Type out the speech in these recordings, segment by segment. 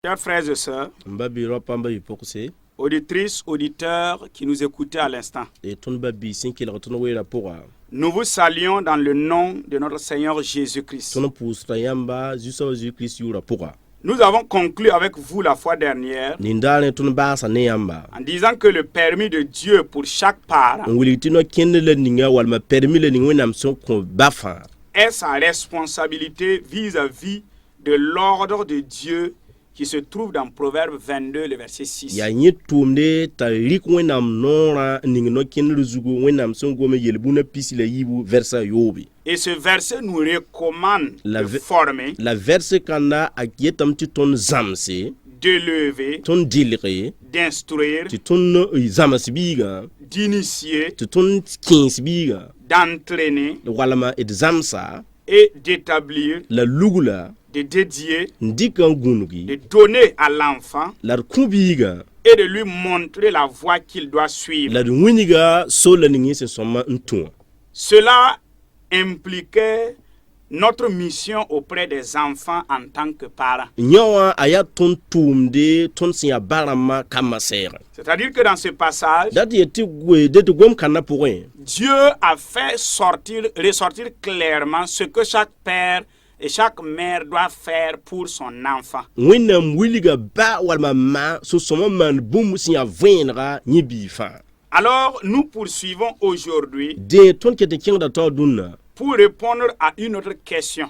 Chers frères et sœurs, auditrices, auditeurs qui nous écoutaient à l'instant, nous vous saluons dans le nom de notre Seigneur Jésus-Christ. Nous avons conclu avec vous la fois dernière en disant que le permis de Dieu pour chaque parent est sa responsabilité vis-à-vis de l'ordre de Dieu qui se trouve dans Proverbe 22, le verset 6. Et ce verset nous recommande de former, d'élever, d'instruire, d'initier, d'entraîner et d'établir, de dédier, de donner à l'enfant et de lui montrer la voie qu'il doit suivre. Cela impliquait notre mission auprès des enfants en tant que parents. C'est-à-dire que dans ce passage, Dieu a fait ressortir clairement ce que chaque père et chaque mère doit faire pour son enfant. Alors, nous poursuivons aujourd'hui pour répondre à une autre question,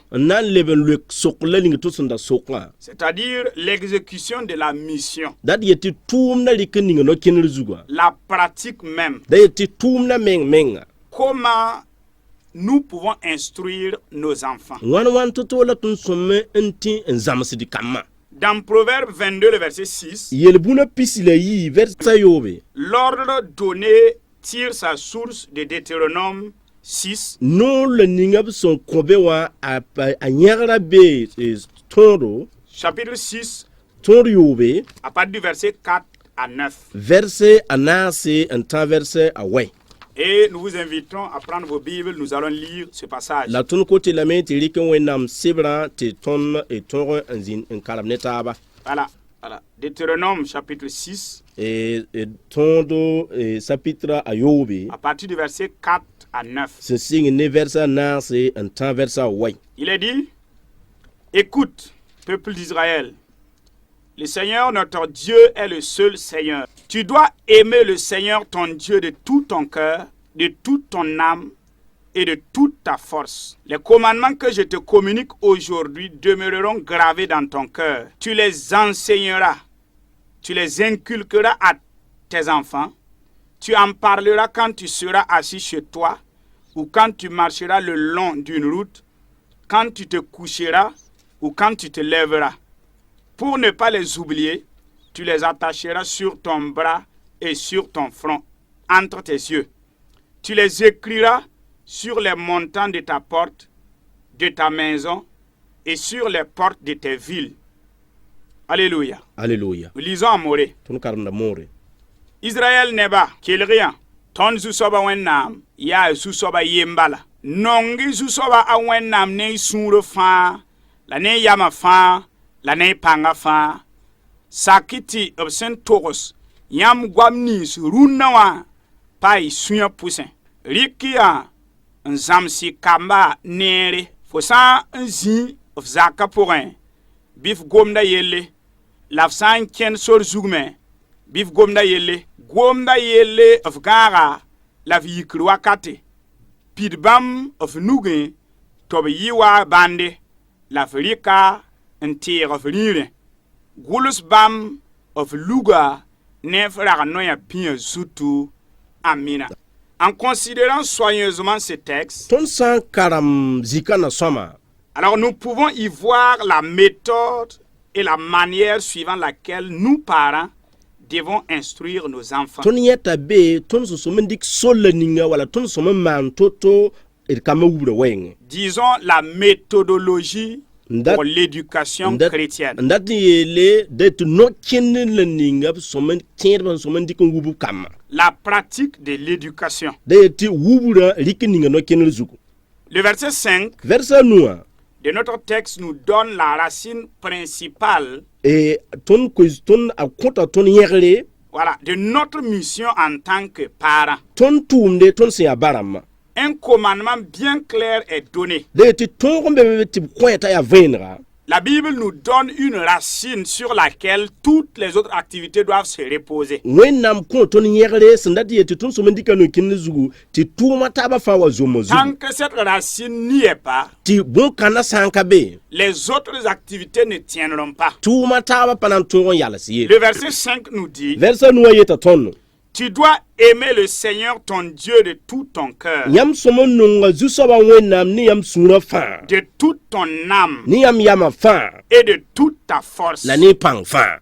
c'est-à-dire l'exécution de la mission, la pratique même. Comment nous pouvons instruire nos enfants. Dans Proverbe 22, le verset 6, l'ordre donné tire sa source de Deutéronome 6, chapitre 6, à partir du verset 4 à 9. Et nous vous invitons à prendre vos Bibles, nous allons lire ce passage. Voilà. Deutéronome chapitre 6, à partir du verset 4 à 9. Il est dit, écoute, peuple d'Israël, le Seigneur notre Dieu est le seul Seigneur. Tu dois aimer le Seigneur ton Dieu de tout ton cœur, de toute ton âme et de toute ta force. Les commandements que je te communique aujourd'hui demeureront gravés dans ton cœur. Tu les enseigneras, tu les inculqueras à tes enfants. Tu en parleras quand tu seras assis chez toi ou quand tu marcheras le long d'une route, quand tu te coucheras ou quand tu te lèveras. Pour ne pas les oublier, tu les attacheras sur ton bras et sur ton front, entre tes yeux. Tu les écriras sur les montants de ta porte, de ta maison et sur les portes de tes villes. Alléluia. Alléluia. Nous lisons en Moré. Israël n'est pas qu'il rien. Ton zusoba wennam, ya zusoba yembala. Nongi zusoba a wennam ne sunre fa, la ne yama fa, la ne panga fa. Sakiti obsen togos, yam gwamnis runawa, pa isunya pusen. Rikia, nzamsi kamba nere, fosa nzi of zaka porin. Bif gomda yele, lafsan ken sor zugme, bif gomda yele of gara, la vikru wakate. Pidbam of nuge, tobe yiwa bande, la frika, ntir of rire. Gulus bam of luga, nefra noya pien zutu, amina. En considérant soigneusement ce texte, alors nous pouvons y voir la méthode et la manière suivant laquelle nous, parents, devons instruire nos enfants. Disons la méthodologie pour l'éducation chrétienne. La pratique de l'éducation. Le verset 5 de notre texte nous donne la racine principale et ton a konta ton yegre voilà, de notre mission en tant que parents. ton tumde ton se abarama Un commandement bien clair est donné. de ti ton kombe ti kweta ya venra. La Bible nous donne une racine sur laquelle toutes les autres activités doivent se reposer. Wennam ko ton yegre sandati yeti ton so mendika no kinzugu ti tuma taba fa wa zomo Tant que cette racine n'y est pas, ti bon kana sanka be les autres activités ne tiendront pas. tuma taba panan ton yala si Le verset 5 nous dit, versa no yeta ton tu dois aimer le Seigneur ton Dieu de tout ton cœur, yam somo nunga zusoba wennam ni yam suna fa de toute ton âme ni yam yama fa et de toute ta force. la ni pang fa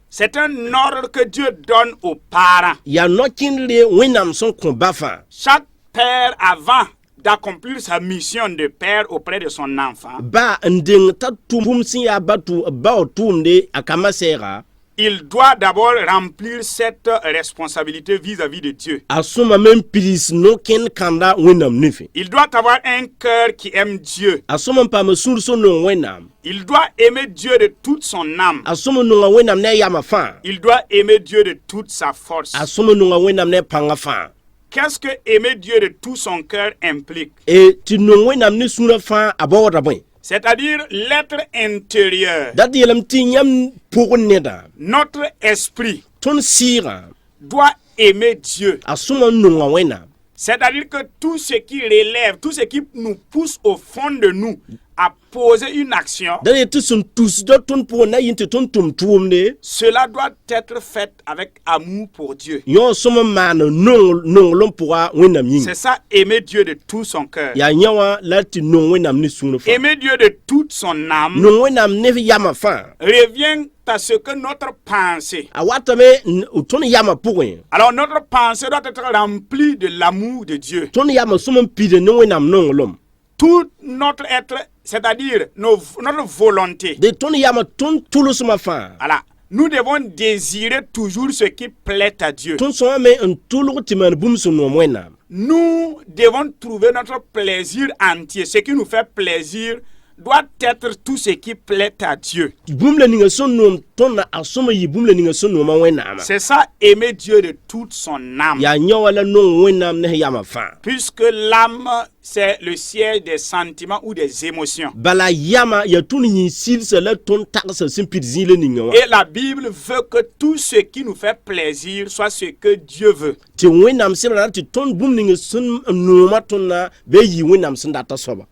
C'est un ordre que Dieu donne aux parents. ya no kinle wennam son komba fa Chaque père, avant d'accomplir sa mission de père auprès de son enfant, ba nding ta tum sin ya batu ba tumde akama sera il doit d'abord remplir cette responsabilité vis-à-vis de Dieu. asuma men plis no ken kanda wennam nifi Il doit avoir un cœur qui aime Dieu. asuma pa masur so no wennam Il doit aimer Dieu de toute son âme. asuma no wennam ne yama fa Il doit aimer Dieu de toute sa force. asuma no wennam ne panga fa Qu'est-ce que aimer Dieu de tout son cœur implique? e ti no wennam ne suna fa abawata boy C'est-à-dire l'être intérieur, dat yelam ti nyam pour neda notre esprit ton sira doit aimer Dieu. asuma no wennam C'est-à-dire que tout ce qui relève, tout ce qui nous pousse au fond de nous à poser une action, dat yeti sun tous do ton pour na yinte ton tumde cela doit être fait avec amour pour Dieu. yo soma man non lom pour wennam yin C'est ça, aimer Dieu de tout son cœur. ya nyawa lati no wennam ni suna fa Aimer Dieu de toute son âme no wennam ne yama fa revient à ce que notre pensée, awata me ton yama pour alors notre pensée doit être remplie de l'amour de Dieu. ton yama suma pide no wennam non lom Tout notre être, c'est-à-dire notre volonté. de ton yama ton tulo suma fa Voilà. Nous devons désirer toujours ce qui plaît à Dieu. ton soma me un tulo timan bum so no wennam Nous devons trouver notre plaisir entier. Ce qui nous fait plaisir doit être tout ce qui plaît à Dieu. bum le ninga son no ton na asoma yi bum le ninga son no ma wennam C'est ça, aimer Dieu de toute son âme. ya nyawa la no wennam ne yama fa Puisque l'âme, c'est le siège des sentiments ou des émotions. bala yama ya tun yin sil se la ton taksa sin pitzi le ninga wa Et la Bible veut que tout ce qui nous fait plaisir soit ce que Dieu veut. ti wennam se la ti ton bum ninga sun no ma ton na be yi wennam sun data soba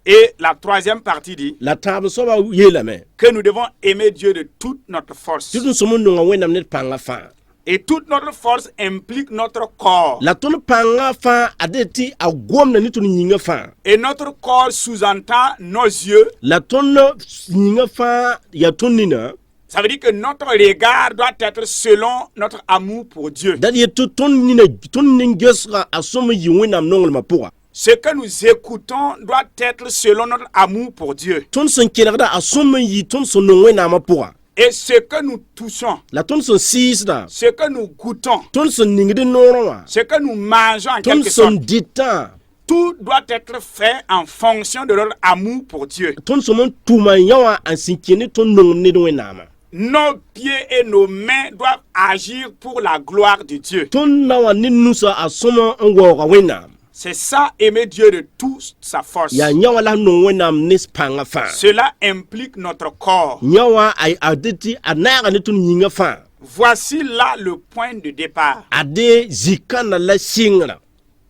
Et la troisième partie dit la table soba yela me que nous devons aimer Dieu de toute notre force. ti tun somo no wennam ne panga fa Et toute notre force implique notre corps. la ton panga fa adeti agom na ni ton yinga fa Et notre corps sous-entend nos yeux. la ton yinga fa ya ton nina Ça veut dire que notre regard doit être selon notre amour pour Dieu. dat ye ton nina ton ningesra asoma yi wennam no ma pour Ce que nous écoutons doit être selon notre amour pour Dieu. ton son kelada asoma yi ton son no wennam pour Et ce que nous touchons, la ton son sis da ce que nous goûtons, ton son ningde noro wa ce que nous mangeons en ton quelque son sorte, dita tout doit être fait en fonction de notre amour pour Dieu. ton son tuma yawa ansinkene ton no ne do wennam Nos pieds et nos mains doivent agir pour la gloire de Dieu. ton nawa ni nusa asoma ngo ga wennam C'est ça, aimer Dieu de toute sa force. ya nyawa la no wennam nis panga fa Cela implique notre corps. nyawa ay adeti anaga ni ton yinga fa Voici là le point de départ. ade zikana la singra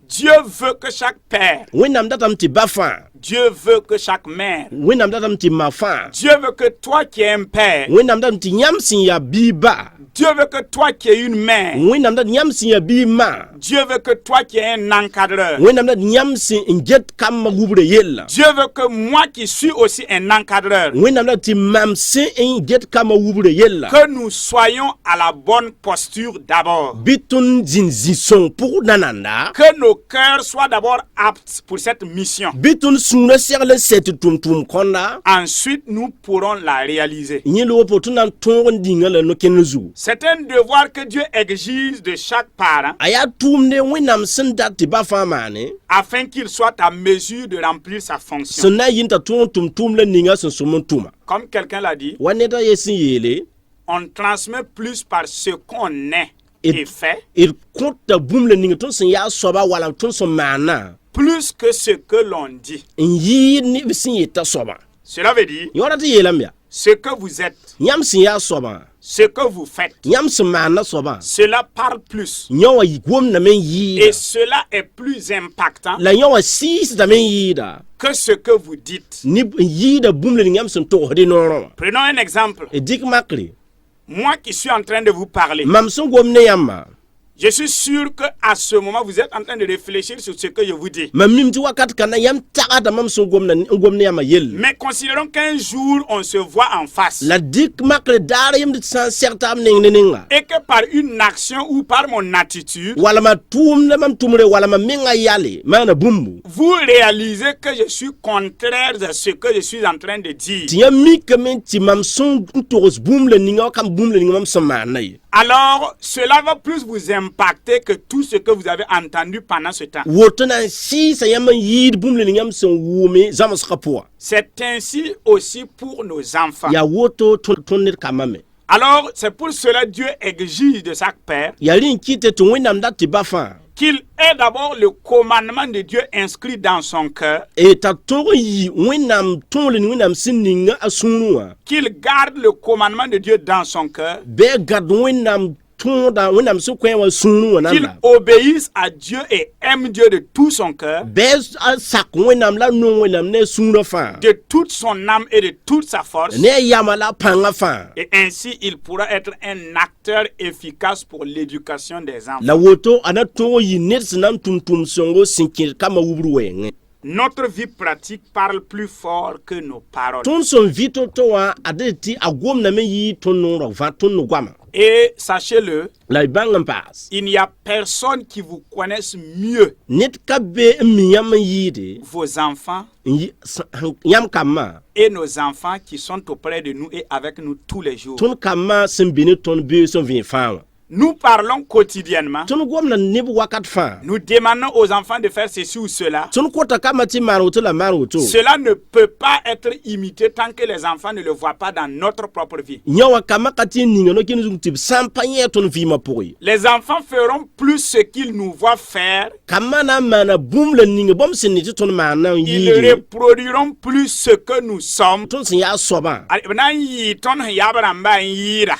Dieu veut que chaque père, wennam datam ti bafa Dieu veut que chaque mère, wennam datam ti mafa Dieu veut que toi qui es un père, wennam datam ti nyamsin ya biba Dieu veut que toi qui es une mère, wennam dat nyamsin ya bima Dieu veut que toi qui es un encadreur, wennam dat nyamsin nget kam gubre yella Dieu veut que moi qui suis aussi un encadreur, wennam dat ti mamsin nget kam gubre yella que nous soyons à la bonne posture d'abord. bitun zinzi son pour nananda Que nos cœurs soient d'abord aptes pour cette mission. bitun sũurã segl n sɛ tɩ tʋm-tʋʋm kõnda ensuite nous pourrons la réaliser. yẽ loog tɩ na n tõog n dĩngã la no-kẽnd zugu C'est un devoir que Dieu exige de chaque parent a yaa tʋʋmde wẽnnaam sẽn dat tɩ ba fãa maane afin qu'il soit à mesure de remplir sa fonction. sẽn na n yɩn t'a tõog n tʋm-tʋʋm la ninga sẽn sʋm n tʋma Comme quelqu'un l'a dit, wa ned a ye sẽn yeele on transmet plus par ce qu'on est et fait, d kõta bũmb la ning tõnd sẽn yaa soaba wala tõnd sẽn maana plus que ce que l'on dit. n yɩɩd neb sẽn yeta soaba Cela veut dire yõoda tɩ yeelame yaa ce que vous êtes, yãmb sẽn yaa soabã ce que vous faites. yãmb sẽn maanda soabã Cela parle plus. yõ wã gomdame n yɩɩda Et cela est plus impactant la yõ wã sɩɩsdame n yɩɩda que ce que vous dites. neb n yɩɩda bũmb la ning yãmb sẽn togsde noorã wã Prenons un exemple. d dɩk makre Moi qui suis en train de vous parler, mam sẽn gom ne yãmba je suis sûr qu'à ce moment, vous êtes en train de réfléchir sur ce que je vous dis. mam mim tɩ wakat kãnda yãmb tagda mam sẽn gom ne yãmbã yell Mais considérons qu'un jour, on se voit en face. la dɩk makre daar yemd tɩ sã n seg taab neng ne nenga Et que par une action ou par mon attitude, wala ma tʋʋm la mam tʋmre wala ma menga yale maana bũmbu vous réalisez que je suis contraire à ce que je suis en train de dire. tɩ yãmb mikame tɩ mam sẽn n togs bũmb la ninga wa kam bũmb la ninga mam sẽn maanda ye Alors, cela va plus vous impacter que tout ce que vous avez entendu pendant ce temps. woto na n sɩɩsa yãmb n yɩɩd bũmb la ning yãmb sẽn wʋʋme zãmsgã pʋga C'est ainsi aussi pour nos enfants. yaa woto tõnd ned kambã me Alors, c'est pour cela Dieu exige de chaque père yaa rẽ n kɩte tɩ wẽnnaam dat tɩ ba fãa qu'il ait d'abord le commandement de Dieu inscrit dans son cœur, t'a tõog n yɩ wẽnnaam tõole ning wẽnnaam sẽn ninga a sũurẽ wã qu'il garde le commandement de Dieu dans son cœur, bɩ gad wẽnnaam tõoda wẽnnaam sẽn kõ wã sũurẽ wã qu'il nanda obéisse à Dieu et aime Dieu de tout son cœur, bɩ a sak wẽnnaam la nong wẽnnaam ne a sũurã fãa de toute son âme et de toute sa force. ne a yama la a pãngã fãa Et ainsi, il pourra être un acteur efficace pour l'éducation des enfants. la woto a na tõog n yɩ ned sẽn na n tʋm-tʋʋm sõngo sẽn kẽed kambã wubr wɛɛngẽ Notre vie pratique parle plus fort que nos paroles. tõnd sẽn vɩ to-to wã a d tɩ a gomdame yɩ tõnd noorã vã tõnd no goama Et sachez-le, la y bãng n paas il n'y a personne qui vous connaisse mieux, ned ka be n mi yãmb n yɩɩde vos enfants yãmb kambã et nos enfants qui sont auprès de nous et avec nous tous les jours. tõnd kambã sẽn be ne tõnd beoog sẽn vẽ fãa wã Nous parlons quotidiennement. tõnd gomda neb wakat fãa Nous demandons aux enfants de faire ceci ou cela. tõnd kota kambã tɩ maan woto la maan woto Cela ne peut pas être imité tant que les enfants ne le voient pas dans notre propre vie. yã wã kambã ka tɩ n ninga no-kẽnd zug tɩ b sã n pa yẽ tõnd vɩɩmã pʋgẽ Les enfants feront plus ce qu'ils nous voient faire. kambã na n maana bũmb la ninga bõmb sẽn ne tɩ tõnd maan na n Ils yɩɩde reproduiront plus ce que nous sommes. tõnd sẽn yaa soabã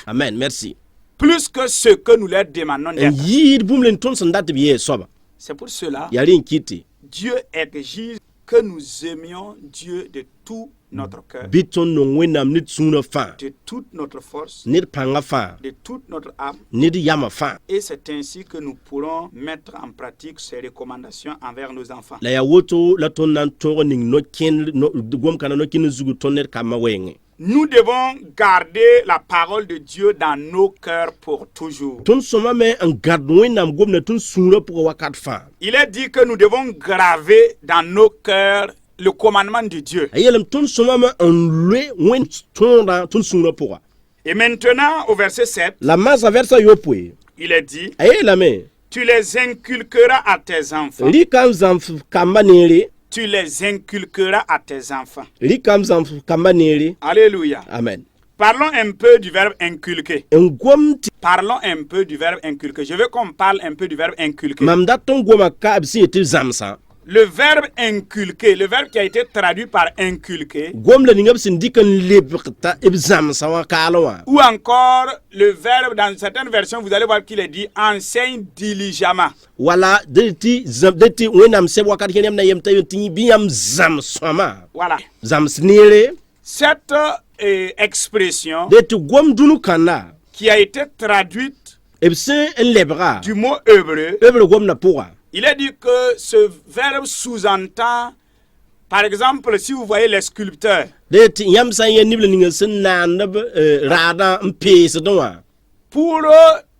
amen merci Plus que ce que nous leur demandons n d'être. yɩɩd bũmb la tõnd sẽn dat tɩ b yɛɛ soaba C'est pour cela yaa rẽ n kɩte Dieu exige que nous aimions Dieu de tout notre cœur, bɩ tõnd nong wẽnnaam ned sũurã fãa de toute notre force, ned pãngã fãa de toute notre âme. ned yamã fãa Et c'est ainsi que nous pourrons mettre en pratique ces recommandations envers nos enfants. la yaa woto la tõnd na n tõog n ning no-kẽnd gom-kãnda no-kẽnd zugu tõnd ned kambã wɛɛngẽ Nous devons garder la parole de Dieu dans nos cœurs pour toujours. tõnd sõmame n gãd wẽnnaam gomda tõnd sũurã pʋgã wakat fãa Il est dit que nous devons graver dans nos cœurs le commandement de Dieu. a yeelame tõnd sõmame n loe wẽnd tõodã tõnd sũurã pʋga Et maintenant, au verset 7, la masã vɛrsã yopoe il est dit, a yeelame tu les inculqueras à tes enfants. rɩka n zãmf kambã neere Tu les inculqueras à tes enfants. rɩka n zãmf kambã neere Alléluia. amen Parlons un peu du verbe inculquer. n gom tɩ Parlons un peu du verbe inculquer. Je veux qu'on parle un peu du verbe inculquer. mam dat n goma ka b sẽn yetɩ zãmsã Le verbe inculquer, le verbe qui a été traduit par inculquer, gom la ninga b sẽn dɩk n lebgta b zãmsã wã kaalẽ wã ou encore le verbe, dans certaines versions, vous allez voir qu'il est dit enseigne diligemment. wala d tɩ wẽnnaam sɛb wakat kẽ yãmb na yem t'a tɩ bɩ yãmb zãms sõma Voilà. zãms neere Cette expression de tɩ gom dũnu kãnda qui a été traduite b sẽn n lebga du mot hébreu, b gomdã pʋga il est dit que ce verbe sous-entend, par exemple, si vous voyez les sculpteurs, de tɩ yãmb sã n yaa neb la ninga sẽn naand b raadã n peesdẽ wã pour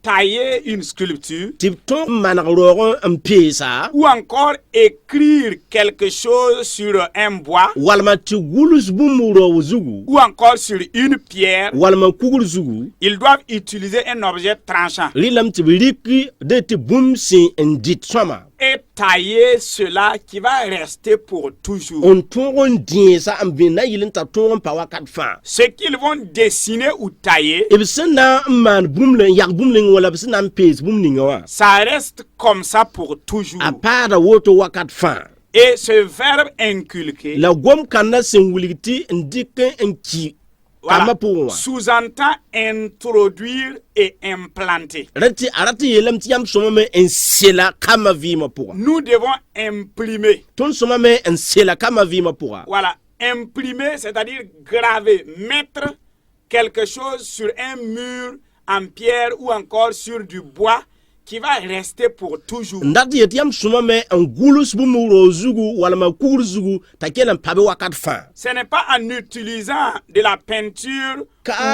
tailler une sculpture tɩ b tõog n maneg roog n peesa ou encore écrire quelque chose sur un bois walma tɩ guls bũmb roog zugu ou encore sur une pierre, walma kugr zugu ils doivent utiliser un objet tranchant rɩlame tɩ b rɩk de tɩ bũmb sẽn n dɩt sõma et tailler cela qui va rester pour toujours. n tõog n dẽesa n bẽ na yɩl n t'a tõog n pa wakat fãa Ce qu'ils vont dessiner ou tailler, b sẽn na n maan bũmb n yag bũmb ning wala b sẽn na n pees bũmb ninga wã ça reste comme ça pour toujours. a paada woto wakat fãa Et ce verbe inculqué, la gom kãnda sẽn wilg tɩ n dɩk n ki kambã pʋgẽ wã sous-entend introduire et implanter. a rat tɩ yeelame tɩ yãmb sõmame n sela kambã vɩɩmã pʋga Nous devons imprimer. tõnd sõmame n sela kambã vɩɩmã pʋga Voilà, imprimer, c'est-à-dire graver, mettre quelque chose sur un mur en pierre ou encore sur du bois qui va rester pour toujours. n dat yetɩ yãmb sõmame n gʋls bũmb roog zugu walma kugr zugu t'a kell n pa be wakat fãa Ce n'est pas en utilisant de la peinture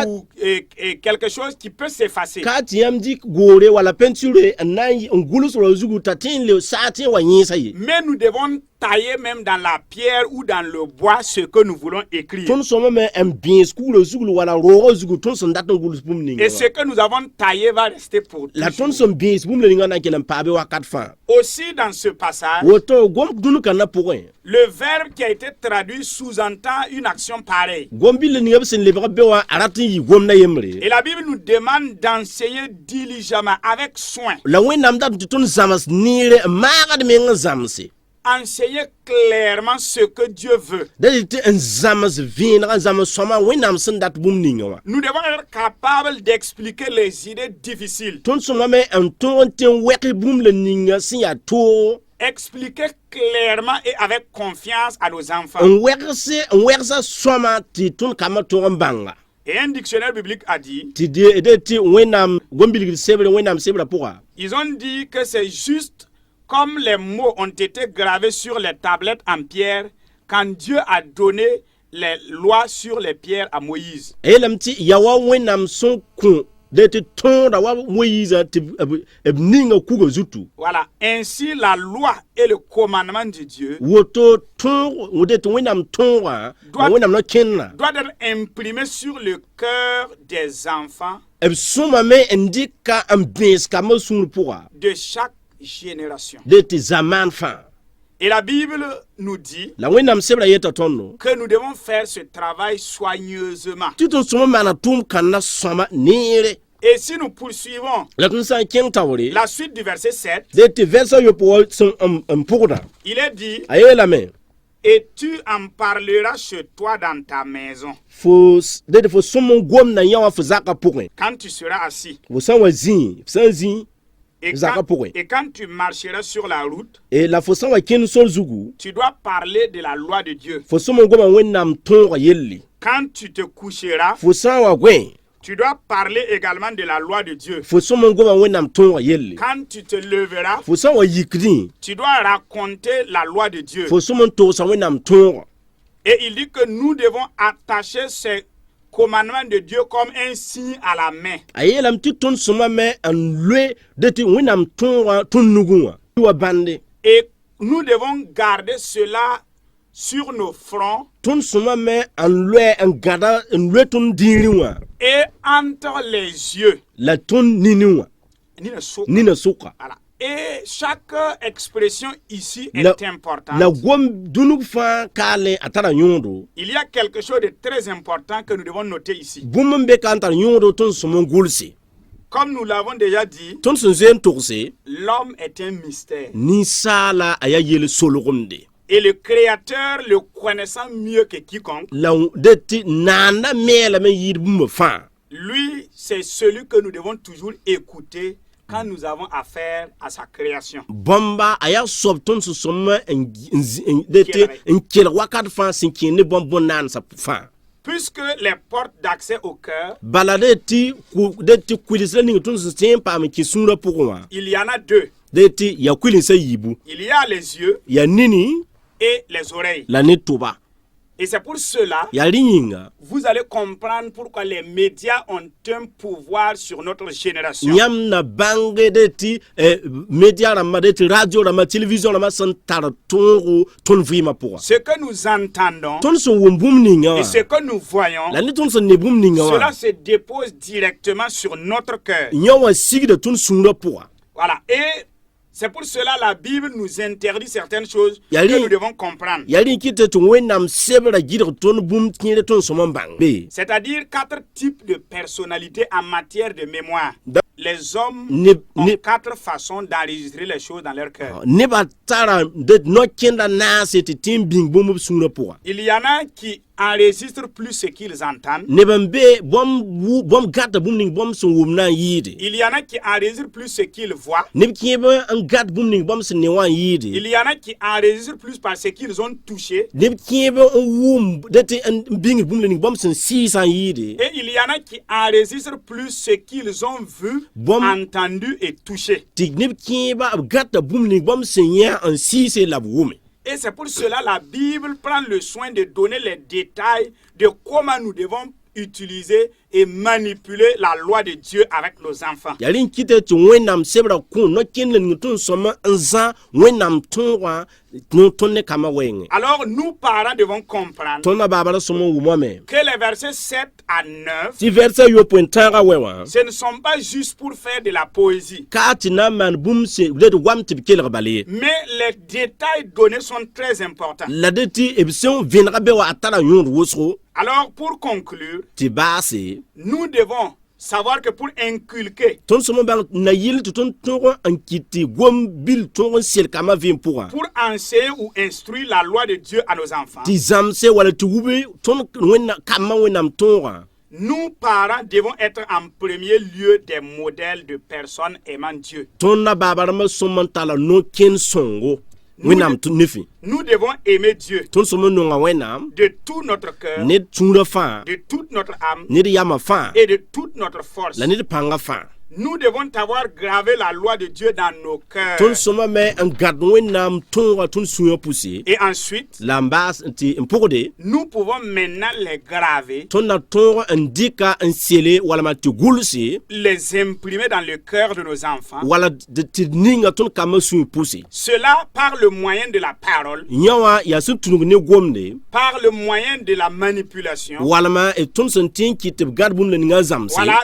ou et quelque chose qui peut s'effacer. ka tɩ yãmb dɩk goore wala pẽnture n na n gʋls roog zugu t'a tẽ n le saa tẽ wa yẽesa ye Mais nous devons tailler même dans la pierre ou dans le bois ce que nous voulons écrire. tõnd sõmame n bẽes kugrã zugl wala roogã zugu tõnd sẽn dat n gʋls bũmb ninga Et ce que nous avons taillé va rester pour la tõnd toujours. sẽn bẽes bũmb la ninga na n kell n paa be wakat fãa Aussi dans ce passage, woto gom dũni kãndã pʋgẽ le verbe qui a été traduit sous-entend une action pareille. gom bɩ la ninga b sẽn lebg be wã a rat n yɩ gomdã yembre Et la Bible nous demande d'enseigner diligemment, avec soin. la wẽnnaam dat tɩ tõnd zãms neere n maagd meng n zãmse Enseigner clairement ce que Dieu veut. da tɩ n zãms vẽeneg n zãms sõma wẽnnaam sẽn dat bũmb ninga wã Nous devons être capables d'expliquer les idées difficiles. tõnd sõmame n tõog n tɩ n wɛk bũmb la ninga sẽn yaa toog Expliquer clairement et avec confiance à nos enfants. n wɛgsa sõma tɩ tõnd kambã tõog n bãnga Et un dictionnaire biblique a dit, tɩ de tɩ wẽnnaam gom-bilgd sebre wẽnnaam sebrã pʋga ils ont dit que c'est juste comme les mots ont été gravés sur les tablettes en pierre quand Dieu a donné les lois sur les pierres à Moïse. a yeelame tɩ ya wa wẽnnaam sẽn kõ de tɩ tõoda wa moyiisã tɩ b ninga kuga zutu Voilà, ainsi la loi et le commandement de Dieu woto tõog de tɩ wẽnnaam tõogã la wẽnnaam na kẽnna doit être imprimé sur le cœur des enfants b sõmame n dɩka n bẽes kambã sũur pʋga de chaque génération. de tɩ zamaan fãa Et la Bible nous dit la wẽnnaam sebrã yeta tõndo que nous devons faire ce travail soigneusement. tɩ tõnd sõma maana tʋʋm kãnda sõma neere Et si nous poursuivons la tõnd sã n kẽng taoore la suite du verset 7, de tɩ vɛrsã yopoa wã sẽn n pʋgda il est dit, a yeelame et tu en parleras chez toi dans ta maison, de tɩ fo sõm n gomda yã wã fo zakã pʋgẽ quand tu seras assis. fo sã n wa zĩ f sã n zĩ Et Zaka quand, pourri. et quand tu marcheras sur la route, e la fo sã n wa kẽnd sor zugu tu dois parler de la loi de Dieu. fo sõm n goma wẽnnaam tõogã yelle Quand tu te coucheras, fo sã n wa gõe tu dois parler également de la loi de Dieu. fo sõm n goma wẽnnaam tõogã yelle Quand tu te leveras, fo sã n wa yikdẽ tu dois raconter la loi de Dieu. fo sõm n togsa wẽnnaam tõogã Et il dit que nous devons attacher ces commandements de Dieu comme un signe à la main. a yeelame tɩ tõnd sõmame n loe de tɩ wẽnnaam tõogã tõnd nugẽ wã tɩ wa bãnde Et nous devons garder cela sur nos fronts tõnd sõmame n loe n gãda n loe tõnd dĩirẽ wã et entre les yeux. la tõnd nini wã nina sʋka Voilà. Et chaque expression ici est la importante. gom dũnug fãa kaale a tara yõodo Il y a quelque chose de très important que nous devons noter ici. bũmb n be ka n tar yõodo tõnd sõm n gʋlse Comme nous l'avons déjà dit, tõnd sẽn zoe n togse l'homme est un mystère. ninsaala a yaa yel solgemde Et le Créateur le connaissant mieux que quiconque, la de tɩ naanda meelame n yɩɩd bũmba fãa lui, c'est celui que nous devons toujours écouter quand nous avons affaire à sa création. bõmba a yaa soab tõnd sẽn sõma de tɩ n kelg wakat fãa sẽn kẽer ne bõmb bõn-naansã fãa Puisque les portes d'accès au cœur, bala de tɩ kuilsrã ning tõnd sẽn tẽ n paam n kẽ sũurã pʋgẽ wã il y en a deux. de tɩ yaa kuilsã yiibu Il y a les yeux yaa nini et les oreilles. la ne tʋba Et c'est pour cela vous allez comprendre pourquoi les médias ont un pouvoir sur notre génération. Nyam na bange deti media rama deti radio rama télévision rama santara tongo ton vima pour. Ce que nous entendons et ce que nous voyons, cela se dépose directement sur notre cœur. Voilà. Et c'est pour cela la Bible nous interdit certaines choses que nous devons comprendre. C'est-à-dire 4 types de personnalités en matière de mémoire. Les hommes ont 4 façons d'enregistrer les choses dans leur cœur. Il y en a qui enregistrent plus ce qu'ils entendent. Il y en a qui enregistrent plus ce qu'ils voient. Il y en a qui enregistrent plus par ce qu'ils ont touché. Et il y en a qui enregistrent plus ce qu'ils ont vu, entendu et touché. Et c'est pour cela que la Bible prend le soin de donner les détails de comment nous devons utiliser et manipuler la loi de Dieu avec nos enfants. Alors nous parents devons comprendre que les versets 7 à 9 ce ne sont pas juste pour faire de la poésie. Mais les détails donnés sont très importants. Alors pour conclure, nous devons savoir que pour inculquer, pour enseigner ou instruire la loi de Dieu à nos enfants, nous, parents, devons être en premier lieu des modèles de personnes aimant Dieu. Nous devons aimer Dieu de tout notre cœur, de toute notre âme et de toute notre force. Nous devons avoir gravé la loi de Dieu dans nos cœurs. Et ensuite, nous pouvons maintenant les graver, les imprimer dans le cœur de nos enfants. Cela par le moyen de la parole, par le moyen de la manipulation. Voilà,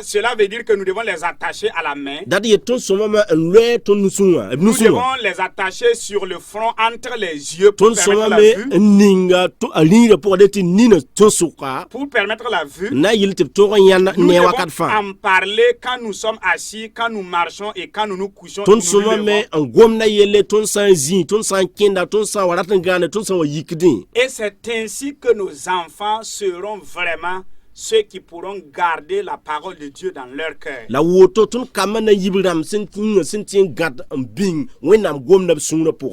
cela veut dire que nous devons les attacher à la main. Nous devons les attacher sur le front entre les yeux pour permettre la vue. Pour permettre la vue. Nous devons en parler quand nous sommes assis, quand nous marchons et quand nous nous couchons. Et c'est ainsi que nos enfants seront vraiment ceux qui pourront garder la parole de Dieu dans leur cœur.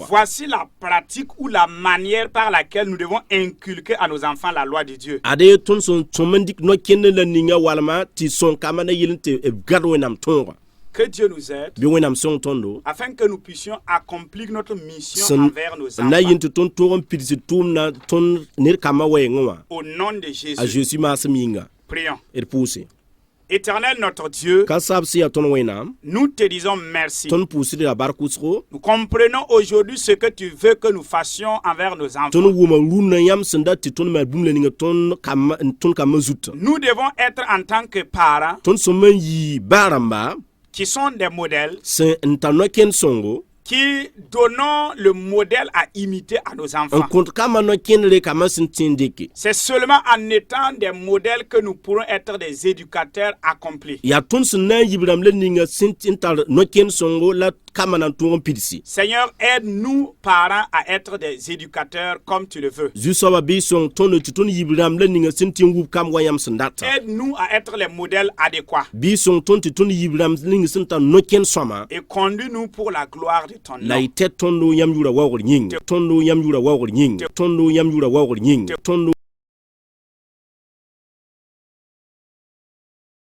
Voici la pratique ou la manière par laquelle nous devons inculquer à nos enfants la loi de Dieu. Que Dieu nous aide afin que nous puissions accomplir notre mission envers nos enfants. Au nom de Jésus. Prions. Éternel notre Dieu, nous te disons merci. Nous comprenons aujourd'hui ce que tu veux que nous fassions envers nos enfants. Nous devons être en tant que parents qui sont des modèles, qui donnons le modèle à imiter à nos enfants. C'est seulement en étant des modèles que nous pourrons être des éducateurs accomplis. Seigneur, aide-nous, parents, à être des éducateurs comme tu le veux. Aide-nous à être les modèles adéquats. Et conduis-nous pour la gloire de ton nom.